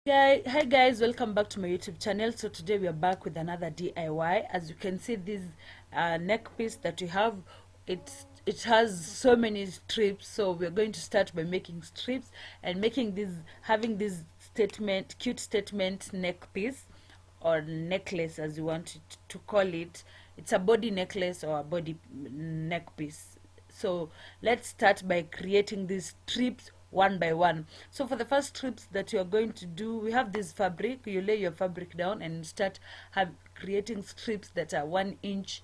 Hi guys, welcome back to my YouTube channel. So today we are back with another DIY. As you can see, this neck piece that we have, it has so many strips. So we're going to start by making strips and having this cute statement neck piece, or necklace as you want to call it. It's a body necklace or a body neck piece. So let's start by creating these strips one by one. So for the first strips that you're going to do, we have this fabric. You lay your fabric down and start creating strips that are 1 inch.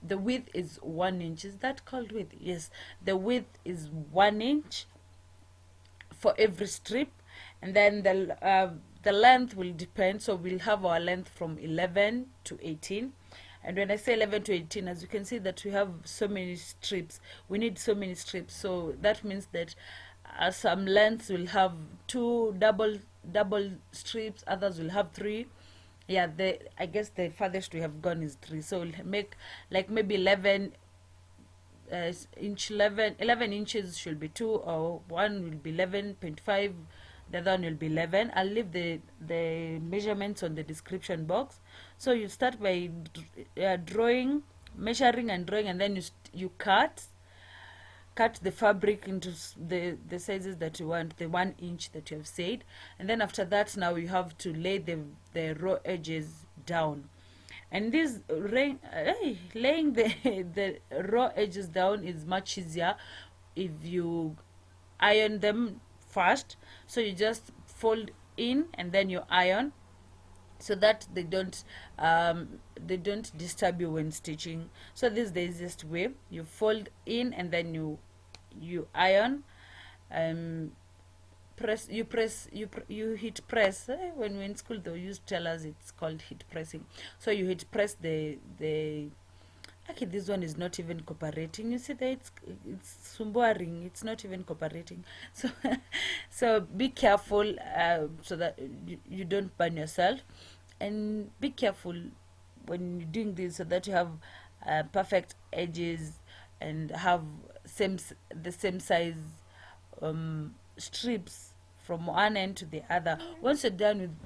The width is 1 inch. Is that called width? Yes, the width is 1 inch for every strip, and then the length will depend. So we'll have our length from 11 to 18. And when I say 11 to 18, as you can see that we have so many strips, we need so many strips. So that means that some lengths will have two double strips, others will have three. Yeah, I guess the farthest we have gone is 3. So we'll make like maybe 11 inches should be 2, or one will be 11.5, the other one will be 11. I'll leave the measurements on the description box. So you start by drawing, measuring and drawing, and then you cut the fabric into the sizes that you want, the 1 inch that you have said. And then after that, now you have to lay the raw edges down. And laying the the raw edges down is much easier if you iron them first. So you just fold in and then you iron, so that they don't disturb you when stitching. So this is the easiest way. You fold in and then you iron. You hit press. When we're in school, they used to tell us it's called hit pressing. So you hit press the okay, this one is not even cooperating. You see that it's sumboring, it's not even cooperating. So so be careful, so that you don't burn yourself, and be careful when you're doing this so that you have perfect edges and have the same size strips from one end to the other. Once you're done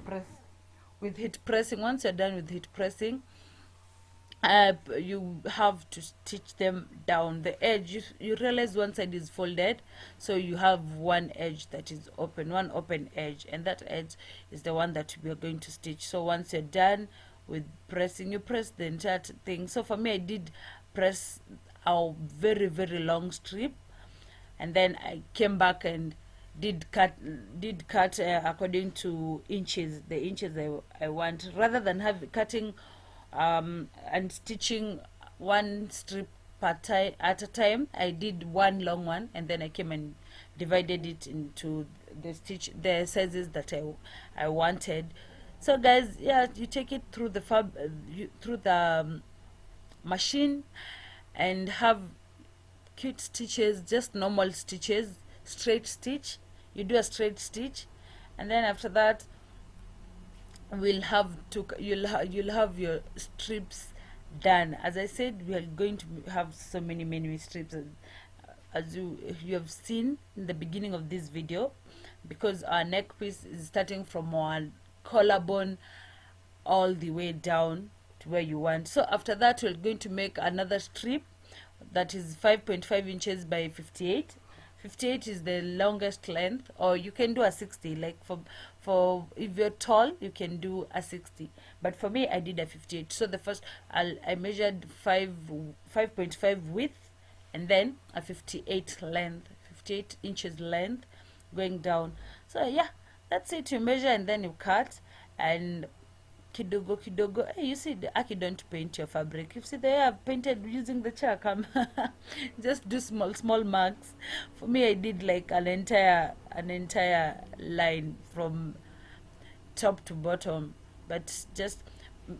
with heat pressing, you have to stitch them down the edge. You realize one side is folded, so you have one edge that is open, one open edge, and that edge is the one that we are going to stitch. So once you're done with pressing, you press the entire thing. So for me, I did press a very long strip, and then I came back and did cut according to inches, the inches I want, rather than cutting and stitching one strip at a time. I did one long one, and then I came and divided it into the sizes that I wanted. So guys, yeah, you take it through the machine and have cute stitches, just normal stitches, straight stitch. You do a straight stitch, and then after that you'll have your strips done. As I said, we are going to have so many strips, as you have seen in the beginning of this video, because our neck piece is starting from our collarbone all the way down to where you want. So after that, we're going to make another strip that is 5.5 inches by 58. 58 is the longest length, or you can do a 60. Like for if you're tall, you can do a 60, but for me, I did a 58. So the first, I measured 5.5 width, and then a 58 length, 58 inches length going down. So yeah, that's it. You measure and then you cut, and kidogo. Hey, you see, Aki, don't paint your fabric. You see, they have painted using the chalk. Just do small marks. For me, I did like an entire line from top to bottom. But just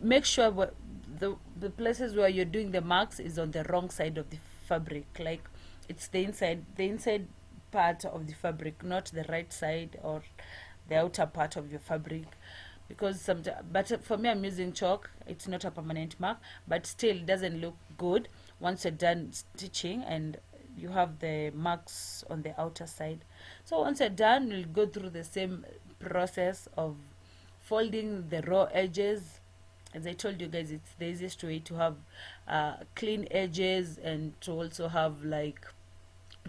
make sure the places where you're doing the marks is on the wrong side of the fabric. Like, it's the inside part of the fabric, not the right side or the outer part of your fabric. Because but for me, I'm using chalk. It's not a permanent mark, but still it doesn't look good once you're done stitching and you have the marks on the outer side. So once you're done, you'll go through the same process of folding the raw edges. As I told you guys, it's the easiest way to have clean edges, and to also have like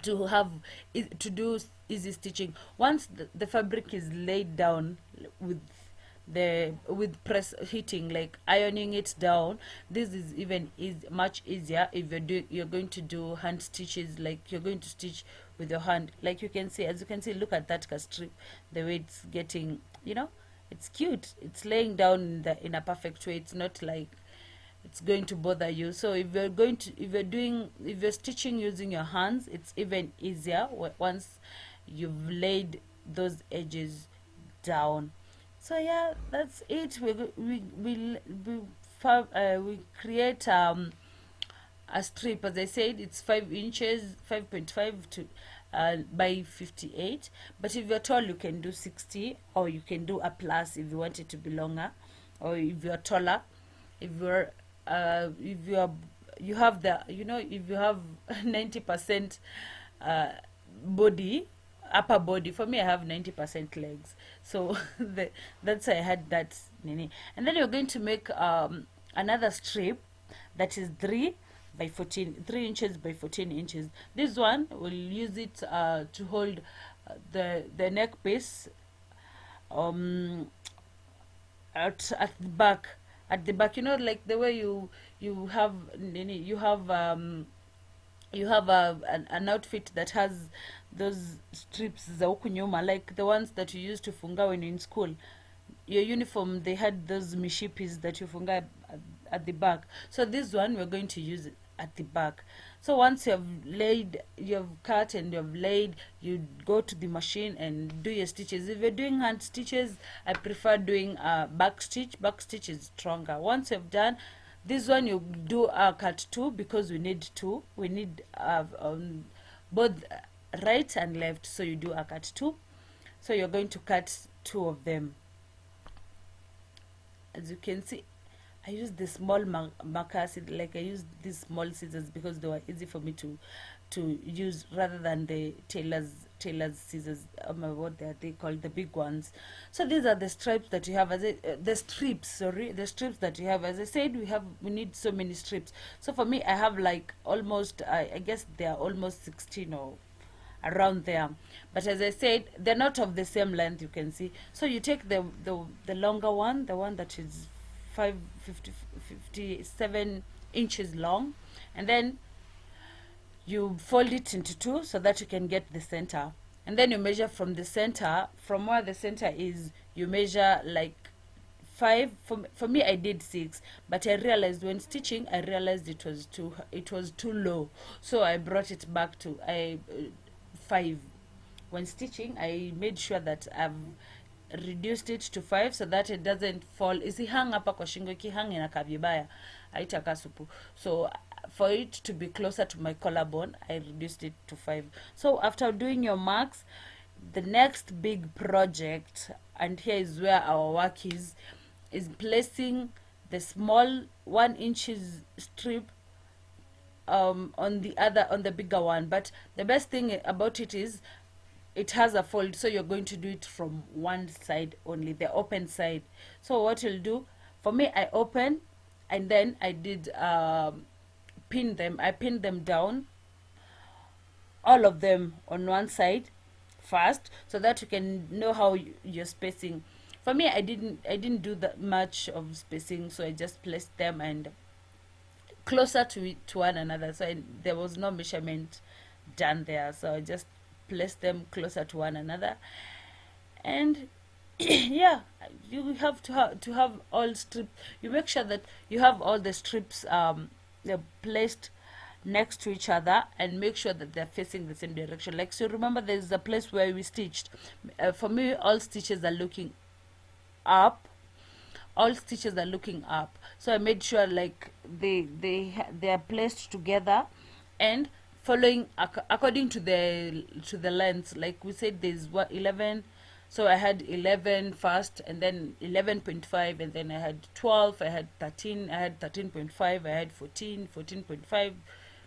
to do easy stitching. Once the fabric is laid down with press heating, like ironing it down, this is even much easier if you're going to do hand stitches, like you're going to stitch with your hand. Like you can see, as you can see, look at that strip, the way it's getting, it's cute, it's laying down in a perfect way. It's not like it's going to bother you. So if you're stitching using your hands, it's even easier once you've laid those edges down. So yeah, that's it. We create a strip. As I said, it's 5 inches, 5.5 to by 58. But if you're tall, you can do 60, or you can do a plus if you want it to be longer, or if you're taller. If you're you have the if you have 90% body, upper body. For me, I have 90% legs, so that's why I had that nini. And then you're going to make another strip that is 3 inches by 14 inches. This one will use it to hold the neck piece at the back. Like the way you have an outfit that has those strips za huku nyuma, like the ones that you used to funga when you're in school. Your uniform, they had those mishipis that you funga at the back. So this one we're going to use it at the back. So once you've cut and you've laid, you go to the machine and do your stitches. If you're doing hand stitches, I prefer doing back stitch. Back stitch is stronger. Once you've done this one, you do a cut 2, because we need both right and left, so you do a cut 2. So you're going to cut 2 of them. As you can see, I used the small markers, like I used these small scissors because they were easy for me to use, rather than the tailor's scissors. What they called the big ones. So these are the stripes that you have, the strips that you have. As I said, we need so many strips. So for me, I have like almost, I guess they are almost 16 or around there. But as I said, they're not of the same length, you can see. So you take the longer one, the one that is 57 inches long, and then you fold it into 2 so that you can get the center. And then you measure from the center, from where the center is, you measure like 5. For me, I did 6, but I realized when stitching, it was too low, so I brought it back to 5. When stitching, I made sure that I've reduced it to 5 so that it doesn't fall. Isihang hapa kwa shingo, ikihang inakaa vibaya, haitakaa supu. So for it to be closer to my collarbone, I reduced it to 5. So after doing your marks, the next big project, and here is where our work is placing the small 1 inches strip on the bigger one. But the best thing about it is it has a fold, so you're going to do it from one side only, the open side. So what you'll do, for me, I open, and then I did pin them. I pinned them down, all of them on one side first, so that you can know how you're spacing. For me, I didn't do that much of spacing, so I just placed them and closer to one another. So there was no measurement done there, so I just place them closer to one another. And yeah, you have to have all strips. You make sure that you have all the strips they're placed next to each other, and make sure that they're facing the same direction. Like, so remember, there's a place where we stitched. For me, all stitches are looking up. So I made sure like they are placed together and following according to the lengths. Like we said, there's 11, so I had 11 first, and then 11.5, and then I had 12, I had 13, I had 13.5, I had 14, 14.5,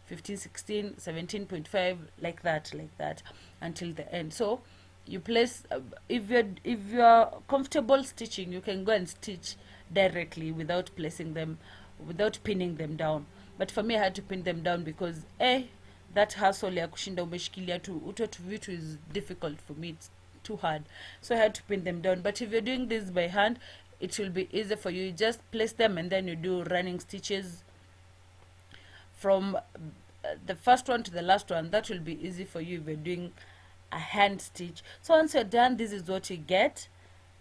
15, 16, 17.5, like that until the end. So you place if you're comfortable stitching, you can go and stitch directly without placing them, without pinning them down. But for me, I had to pin them down because that hustle ya kushinda umeshikilia tu uto tu vitu is difficult for me. It's too hard, so I had to pin them down. But if you're doing this by hand, it will be easy for you. You just place them and then you do running stitches from the first one to the last one. That will be easy for you if you're doing a hand stitch. So once you're done, this is what you get.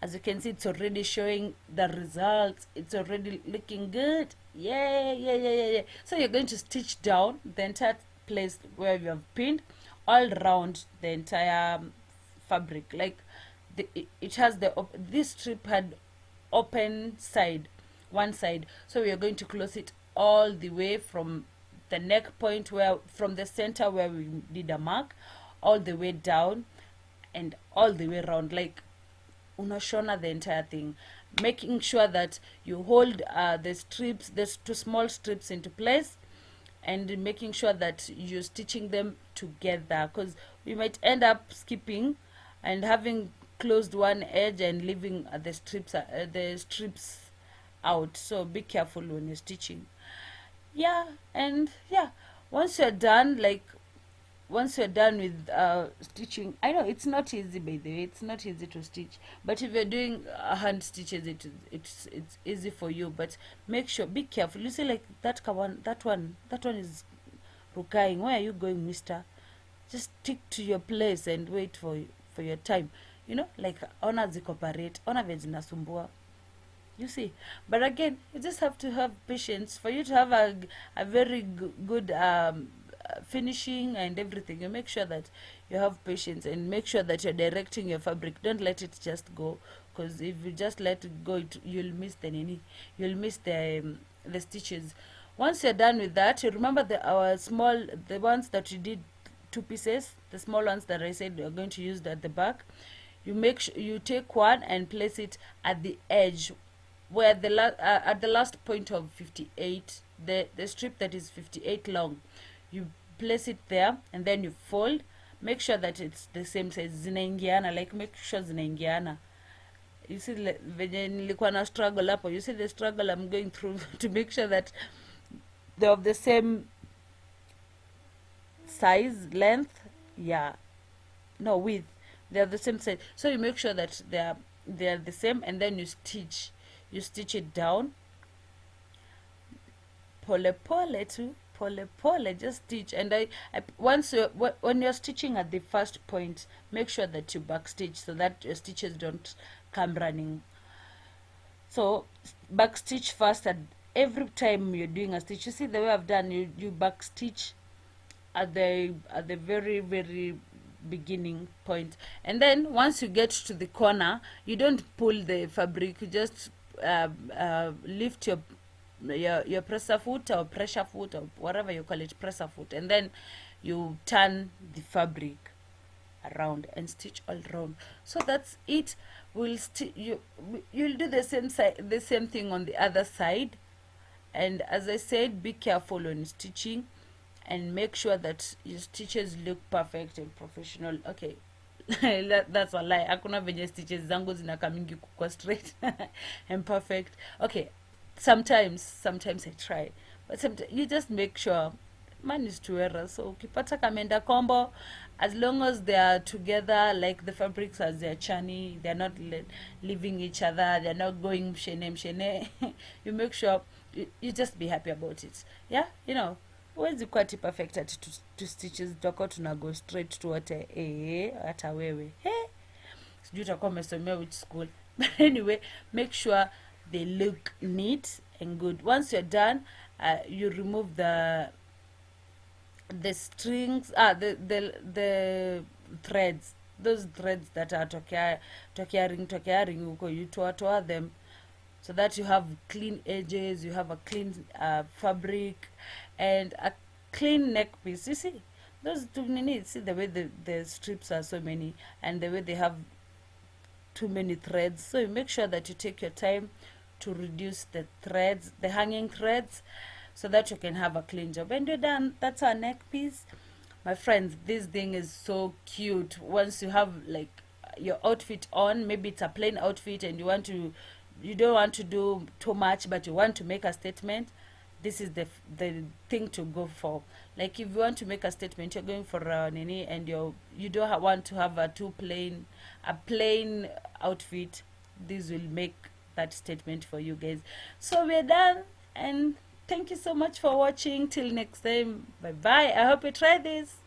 As you can see, it's already showing the results. It's already looking good. Yeah. So you're going to stitch down the entire place where you have pinned all around the entire fabric. Like it has this strip had open side, one side, so we are going to close it all the way from the neck point, where from the center where we did a mark, all the way down and all the way around, like unashona the entire thing, making sure that you hold the strips, the two small strips into place, and making sure that you're stitching them together, because we might end up skipping and having closed one edge and leaving the strips out. So be careful when you're stitching. And once you're done, once you're done with stitching, I know it's not easy, by the way, it's not easy to stitch, but if you're doing hand stitches, it's easy for you. But make sure, be careful. You see, like that one is rukaing. Where are you going, mister? Just stick to your place and wait for your time, like ona zikoperate, ona vile zinasumbua, you see. But again, you just have to have patience for you to have a very good finishing and everything. You make sure that you have patience and make sure that you're directing your fabric. Don't let it just go, because if you just let it go, you'll miss you'll miss the stitches. Once you're done with that, you remember the ones that you did 2 pieces, the small ones that I said you're going to use at the back. You make sure you take one and place it at the edge, where at the last point of 58, the strip that is 58 long, you place it there and then you fold. Make sure that it's the same size, zinaingiana, like make sure zinaingiana. You see venye nilikuwa na struggle hapo, you see the struggle I'm going through to make sure that they're of the same size, length, width, they're the same size. So you make sure that they're the same, and then you stitch it down pole pole, just stitch. And when you're stitching at the first point, make sure that you back stitch so that your stitches don't come running. So back stitch first, and every time you're doing a stitch, you see the way I've done, you back stitch at the very, very beginning point. And then once you get to the corner, you don't pull the fabric, you just lift your presser foot or pressure foot or whatever you call it, presser foot, and then you turn the fabric around and stitch all around. So that's it. You'll do the same thing on the other side. And as I said, be careful when stitching and make sure that your stitches look perfect and professional. Okay. That's a lie. Hakuna venye stitches zangu zinakamingi kukua straight and perfect. Okay, sometimes I try, but sometimes you just make sure. Man is to error. So ukipata kamenda combo, as long as they are together, like the fabrics as they're churny, they're not leaving each other, they're not going mshene you make sure you just be happy about it. Huwezi kuwa ati perfect at two stitches, tutakuwa tuna go straight to hata wewe sijui utakuwa umesomea which school. But anyway, make sure they look neat and good. Once you're done, you remove the strings, the threads, those threads that are tokea ring huko, you toa them so that you have clean edges, you have a clean fabric and a clean neck piece. You see those two minutes, see the way the strips are so many and the way they have too many threads. So you make sure that you take your time to reduce the threads, the hanging threads, so that you can have a clean job. And you're done. That's our neck piece. My friends, this thing is so cute. Once you have like your outfit on. Maybe it's a plain outfit and you don't want to do too much, but you want to make a statement. This is the thing to go for. Like if you want to make a statement, you're going for a nini, and you don't want to have a plain outfit. This will make that statement for you guys. So we're done, and thank you so much for watching. Till next time, bye bye. I hope you try this.